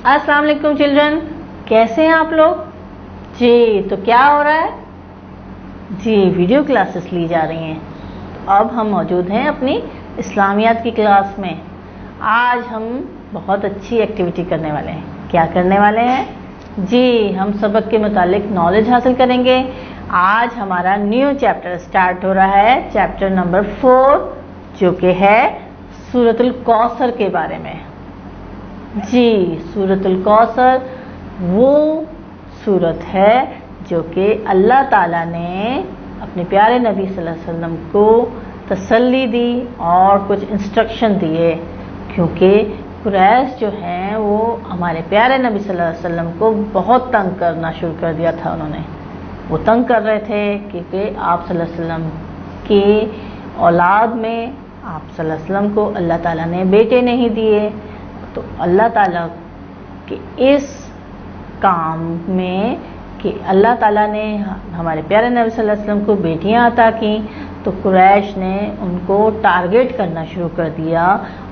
अस्सलाम वालेकुम चिल्ड्रन, कैसे हैं आप लोग जी। तो क्या हो रहा है जी, वीडियो क्लासेस ली जा रही हैं। तो अब हम मौजूद हैं अपनी इस्लामियात की क्लास में। आज हम बहुत अच्छी एक्टिविटी करने वाले हैं। क्या करने वाले हैं जी, हम सबक के मुतालिक नॉलेज हासिल करेंगे। आज हमारा न्यू चैप्टर स्टार्ट हो रहा है, चैप्टर नंबर 4, जो कि है सूरतुल कौसर के बारे में जी। सूरतुल कौसर वो सूरत है जो कि अल्लाह ताला ने अपने प्यारे नबी सल्लल्लाहु अलैहि वसल्लम को तसल्ली दी और कुछ इंस्ट्रक्शन दिए, क्योंकि कुरैश जो हैं वो हमारे प्यारे नबी सल्लल्लाहु अलैहि वसल्लम को बहुत तंग करना शुरू कर दिया था। उन्होंने वो तंग कर रहे थे क्योंकि आप सल्लल्लाहु अलैहि वसल्लम की औलाद में आप सल्लल्लाहु अलैहि वसल्लम को अल्लाह ताला ने बेटे नहीं दिए। तो अल्लाह ताला के इस काम में कि अल्लाह ताला ने हमारे प्यारे नबी सल्लल्लाहु अलैहि वसल्लम को बेटियां अता की, तो कुरैश ने उनको टारगेट करना शुरू कर दिया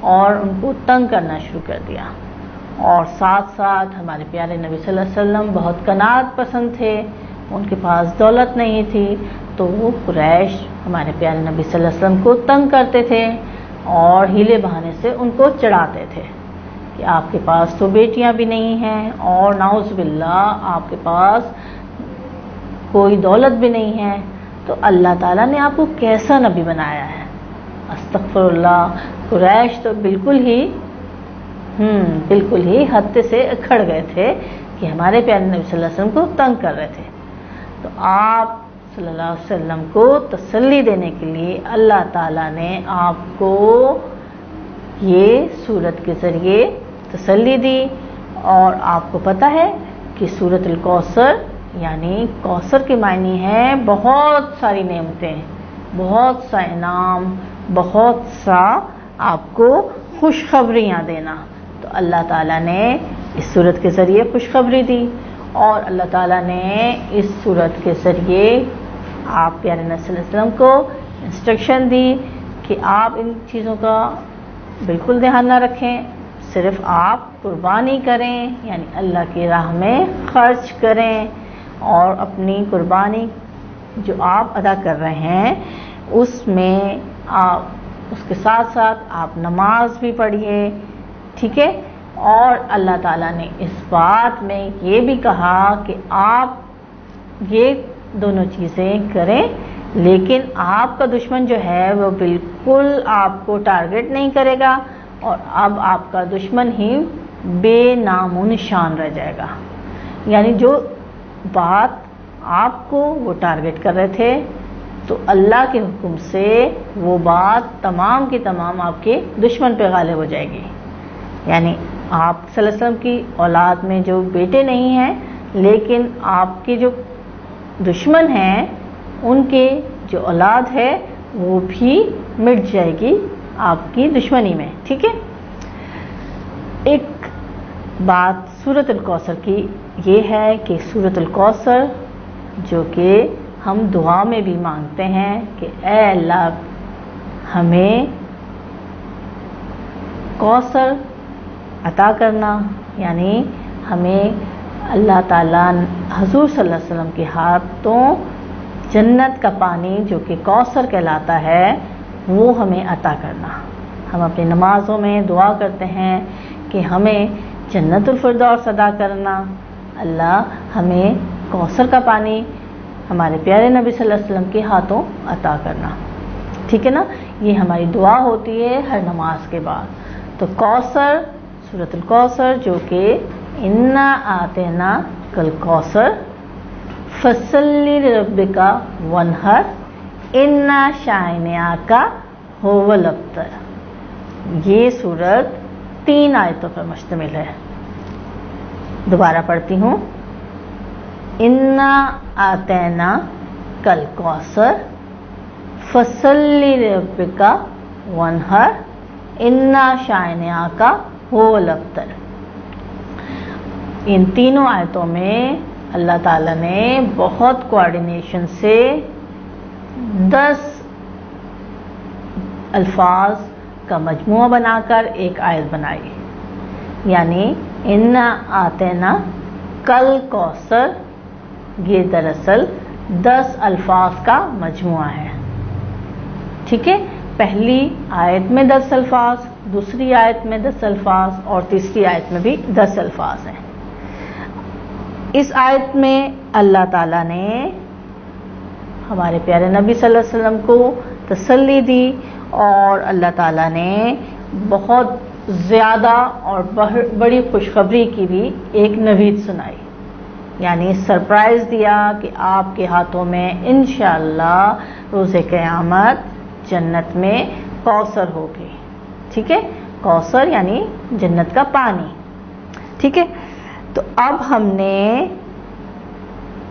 और उनको तंग करना शुरू कर दिया। और साथ साथ हमारे प्यारे नबी सल्लल्लाहु अलैहि वसल्लम बहुत कनात पसंद थे, उनके पास दौलत नहीं थी, तो वो कुरैश हमारे प्यारे नबी सल्लल्लाहु अलैहि वसल्लम को तंग करते थे और हीले बहाने से उनको चढ़ाते थे कि आपके पास तो बेटियां भी नहीं हैं और नाउज़ बिल्लाह आपके पास कोई दौलत भी नहीं है, तो अल्लाह ताला ने आपको कैसा नबी बनाया है। अस्तगफिरुल्लाह, कुरैश तो बिल्कुल ही हद से अखड़ गए थे कि हमारे प्यारे नबी सल्लल्लाहु अलैहि वसल्लम को तंग कर रहे थे। तो आप सल्लल्लाहु अलैहि वसल्लम को तसल्ली देने के लिए अल्लाह ताला ने आपको ये सूरत के ज़रिए तसल्ली दी। और आपको पता है कि सूरतुल कौसर यानी कौसर के मायने है बहुत सारी नेमतें, बहुत सा इनाम, बहुत सा आपको खुशखबरियाँ देना। तो अल्लाह ताला ने इस सूरत के ज़रिए खुशखबरी दी और अल्लाह ताला ने इस सूरत के ज़रिए आप प्यारे नबी सल्लल्लाहु अलैहि वसल्लम को इंस्ट्रक्शन दी कि आप इन चीज़ों का बिल्कुल ध्यान ना रखें, सिर्फ आप कुर्बानी करें, यानी अल्लाह की राह में खर्च करें और अपनी कुर्बानी जो आप अदा कर रहे हैं उसमें आप उसके साथ साथ आप नमाज भी पढ़िए, ठीक है। और अल्लाह ताला ने इस बात में ये भी कहा कि आप ये दोनों चीज़ें करें, लेकिन आपका दुश्मन जो है वो बिल्कुल आपको टारगेट नहीं करेगा और अब आपका दुश्मन ही बेनामो निशान रह जाएगा। यानी जो बात आपको वो टारगेट कर रहे थे, तो अल्लाह के हुक्म से वो बात तमाम की तमाम आपके दुश्मन पे गालिब हो जाएगी। यानी आप सल्लल्लाहु अलैहि वसल्लम की औलाद में जो बेटे नहीं हैं, लेकिन आपके जो दुश्मन हैं उनके जो औलाद है वो भी मिट जाएगी आपकी दुश्मनी में, ठीक है। एक बात सूरतुल कौसर की ये है कि सूरतुल कौसर जो कि हम दुआ में भी मांगते हैं कि ऐ अल्लाह हमें कौसर अता करना, यानी हमें अल्लाह ताला हुज़ूर सल्लल्लाहु अलैहि वसल्लम के हाथों जन्नत का पानी जो कि कौसर कहलाता है वो हमें अता करना। हम अपनी नमाज़ों में दुआ करते हैं कि हमें जन्नतुल फिरदौस अदा करना, अल्लाह हमें कौसर का पानी हमारे प्यारे नबी सल्लल्लाहु अलैहि वसल्लम के हाथों अता करना, ठीक है ना। ये हमारी दुआ होती है हर नमाज के बाद। तो कौसर, सूरतुल कौसर जो कि इन्ना आतेना कल कौसर फसल्ली लिरब्बिका वनहर इन्ना शानिआका हुवल अब्तर, ये सूरत 3 आयतों पर मुश्तमिल है। दोबारा पढ़ती हूँ, इन्ना आतेना कल कौसर फसल्ली लिरब्बिका वनहर इन्ना शानिआका हुवल अब्तर। इन तीनों आयतों में अल्लाह ताला ने बहुत कोऑर्डिनेशन से 10 अल्फाज का मजमुआ बनाकर एक आयत बनाई। यानी इन्ना आतेना कल कौसर, ये दरअसल 10 अल्फाज का मजमुआ है। ठीक है, पहली आयत में 10 अल्फाज, दूसरी आयत में 10 अल्फाज और तीसरी आयत में भी 10 अल्फाज हैं। इस आयत में अल्लाह ताला ने हमारे प्यारे नबी सल्लल्लाहु अलैहि वसल्लम को तसल्ली दी और अल्लाह ताला ने बहुत ज़्यादा और बड़ी खुशखबरी की भी एक नवीद सुनाई, यानी सरप्राइज़ दिया कि आपके हाथों में इंशाअल्लाह रोज़े क़यामत जन्नत में कौसर होगी। ठीक है, कौसर यानी जन्नत का पानी। ठीक है, तो अब हमने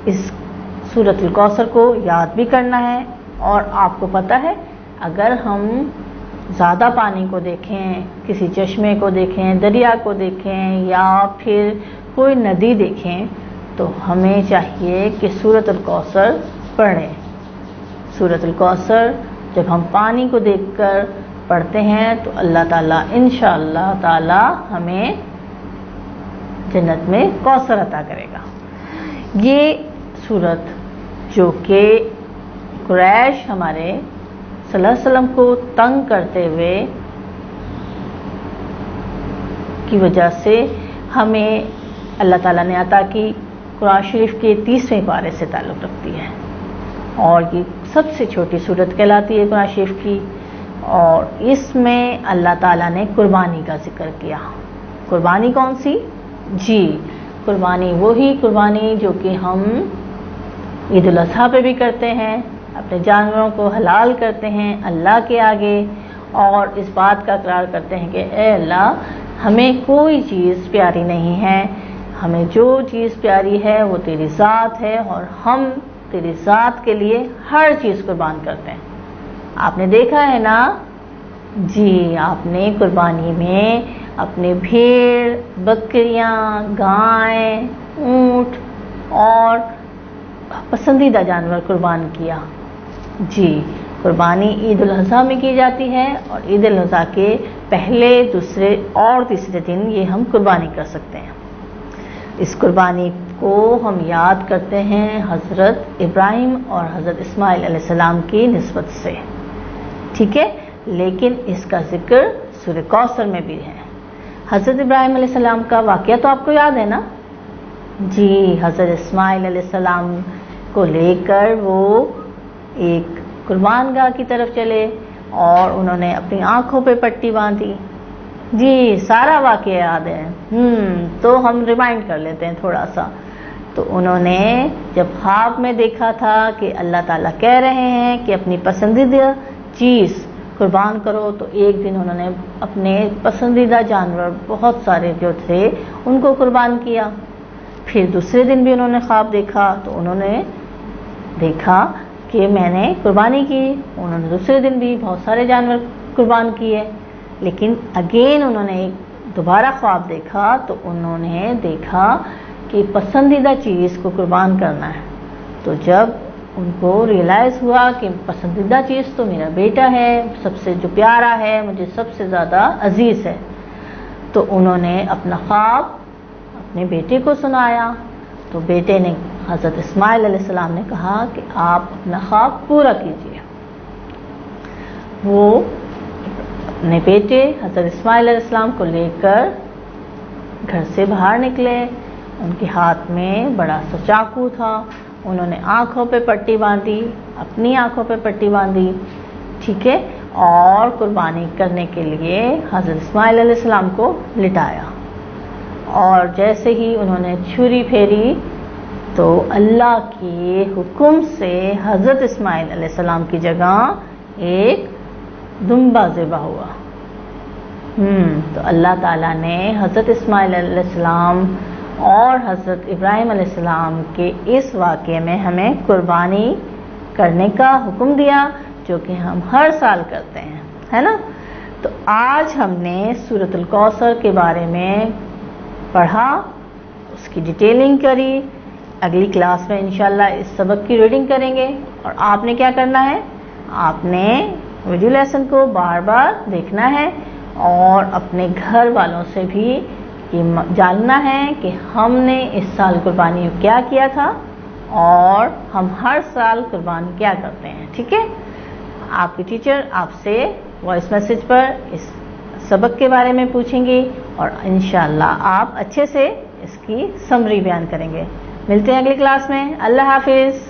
इस सूरतुल कौसर को याद भी करना है। और आपको पता है, अगर हम ज़्यादा पानी को देखें, किसी चश्मे को देखें, दरिया को देखें या फिर कोई नदी देखें, तो हमें चाहिए कि सूरतुल कौसर पढ़ें। सूरतुल कौसर जब हम पानी को देखकर पढ़ते हैं तो अल्लाह ताला इंशाअल्लाह ताला हमें जन्नत में कौसर अता करेगा। ये सूरत जो कि कुरैश हमारे सल्लल्लाहु अलैहि वसल्लम को तंग करते हुए की वजह से हमें अल्लाह ताला ने अता की, कुरान शरीफ के 30वें पारे से ताल्लुक़ रखती है और ये सबसे छोटी सूरत कहलाती है कुरान शरीफ की। और इसमें अल्लाह ताला ने कुर्बानी का जिक्र किया। कुर्बानी कौन सी? जी, कुर्बानी वही कुर्बानी जो कि हम ईद उल अज़हा पे भी करते हैं, अपने जानवरों को हलाल करते हैं अल्लाह के आगे और इस बात का इकरार करते हैं कि ए अल्लाह, हमें कोई चीज़ प्यारी नहीं है, हमें जो चीज़ प्यारी है वो तेरी ज़ात है और हम तेरी ज़ात के लिए हर चीज़ कुर्बान करते हैं। आपने देखा है ना जी, आपने कुर्बानी में अपने भेड़, बकरियां, गाय, ऊंट और पसंदीदा जानवर कुर्बान किया। जी, कुर्बानी ईद उल अज़हा में की जाती है और ईद उल अज़हा के पहले, दूसरे और तीसरे दिन ये हम कुर्बानी कर सकते हैं। इस कुर्बानी को हम याद करते हैं हज़रत इब्राहिम और हज़रत इस्माइल अलैहिस्सलाम की निस्बत से। ठीक है, लेकिन इसका जिक्र सूरह कौसर में भी है। हज़रत इब्राहिम अलैहिस्सलाम का वाक़या तो आपको याद है ना जी। हज़रत इस्माइल अलैहिस्सलाम को लेकर वो एक कुर्बानगाह की तरफ चले और उन्होंने अपनी आंखों पे पट्टी बांधी। जी, सारा वाक़या याद है। तो हम रिमाइंड कर लेते हैं थोड़ा सा। तो उन्होंने जब ख्वाब में देखा था कि अल्लाह ताला कह रहे हैं कि अपनी पसंदीदा चीज़ कुर्बान करो, तो एक दिन उन्होंने अपने पसंदीदा जानवर बहुत सारे जो थे उनको कुर्बान किया। फिर दूसरे दिन भी उन्होंने ख्वाब देखा तो उन्होंने देखा कि मैंने कुर्बानी की। उन्होंने दूसरे दिन भी बहुत सारे जानवर कुर्बान किए, लेकिन अगेन उन्होंने एक दोबारा ख्वाब देखा तो उन्होंने देखा कि पसंदीदा चीज़ को कुर्बान करना है। तो जब उनको रियलाइज़ हुआ कि पसंदीदा चीज़ तो मेरा बेटा है, सबसे जो प्यारा है, मुझे सबसे ज़्यादा अजीज़ है, तो उन्होंने अपना ख्वाब अपने बेटे को सुनाया। तो बेटे ने, हज़रत इस्माइल अलैहिस्सलाम ने कहा कि आप अपना ख्वाब पूरा कीजिए। वो अपने बेटे हज़रत इस्माइल अलैहिस्सलाम को लेकर घर से बाहर निकले। उनके हाथ में बड़ा सा चाकू था। उन्होंने आँखों पे पट्टी बांधी, अपनी आँखों पे पट्टी बांधी। ठीक है, और कुर्बानी करने के लिए हज़रत इस्माइल अलैहिस्सलाम को लिटाया और जैसे ही उन्होंने छुरी फेरी तो अल्लाह के हुक्म से हज़रत इस्माइल अलैहिस्सलाम की जगह एक दुम्बा ज़िबा हुआ। तो अल्लाह ताला ने हज़रत इस्माइल अलैहिस्सलाम और हज़रत इब्राहिम अलैहिस्सलाम के इस वाक़े में हमें कुर्बानी करने का हुक्म दिया, जो कि हम हर साल करते हैं, है ना। तो आज हमने सूरतुल कौसर के बारे में पढ़ा, उसकी डिटेलिंग करी। अगली क्लास में इंशाल्लाह इस सबक की रीडिंग करेंगे और आपने क्या करना है, आपने वीडियो लेसन को बार बार देखना है और अपने घर वालों से भी یہ جاننا ہے کہ ہم نے اس سال قربانی کیا کیا تھا اور ہم ہر سال قربان کیا کرتے ہیں. ٹھیک ہے، آپ کی ٹیچر آپ سے وائس میسج پر اس سبق کے بارے میں پوچھیں گی اور انشاءاللہ آپ اچھے سے اس کی سمری بیان کریں گے. ملتے ہیں اگلی کلاس میں. اللہ حافظ.